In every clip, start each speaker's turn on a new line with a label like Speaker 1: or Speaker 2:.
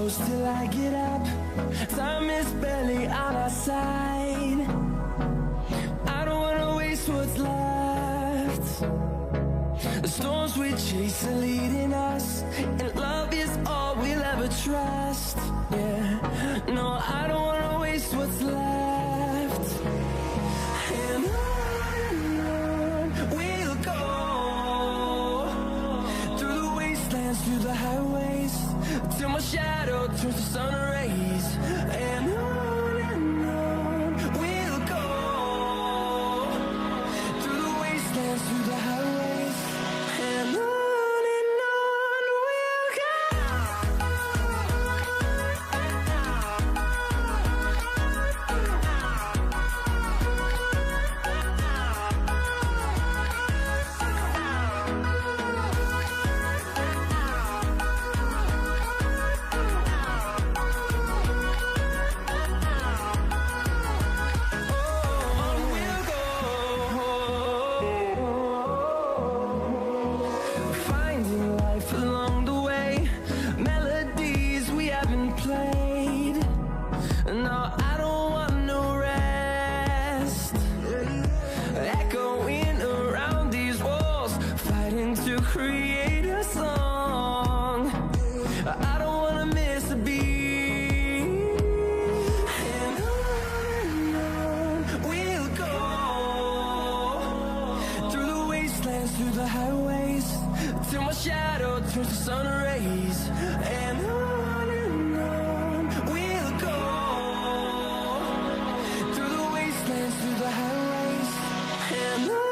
Speaker 1: Till I get up, time is barely on our side. I don't wanna waste what's left. The storms we chase are leading us, and love is all we'll ever trust. Yeah, no, I don't wanna waste what's left. And on we'll go, through the wastelands, through the highways, till my shadow turns to sun rays. And on we'll go, through the wastelands, through the highways, and on we'll go. Create a song. I don't wanna miss a beat. And on we'll go, through the wastelands, through the highways, till my shadow turns to sun rays. And on we'll go, through the wastelands, through the highways, and on.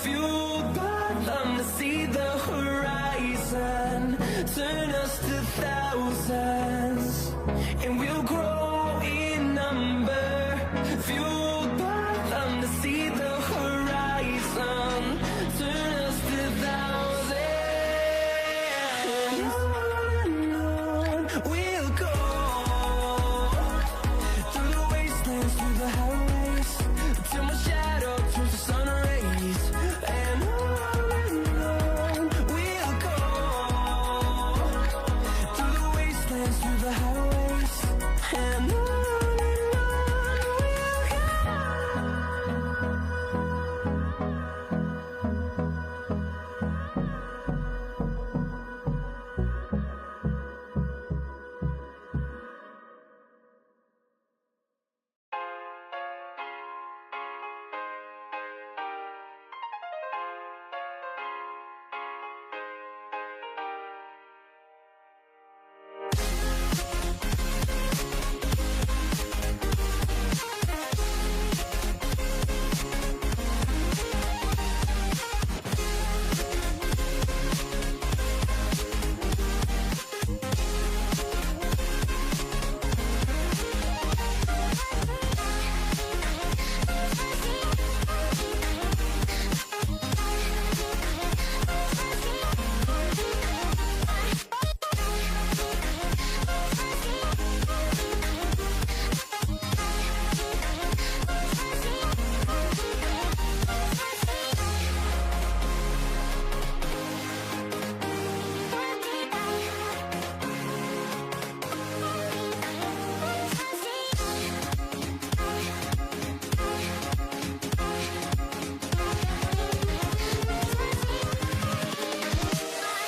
Speaker 1: Fueled by them to see the horizon, turn us to thousands, and we'll grow in number. Fueled by them to see the horizon, turn us to thousands. And on we'll go, through the wastelands, through the highways, till my shadow turns to sun rays. And on we'll go, through the wastelands, through the highways, and on we'll go.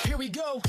Speaker 1: Here we go.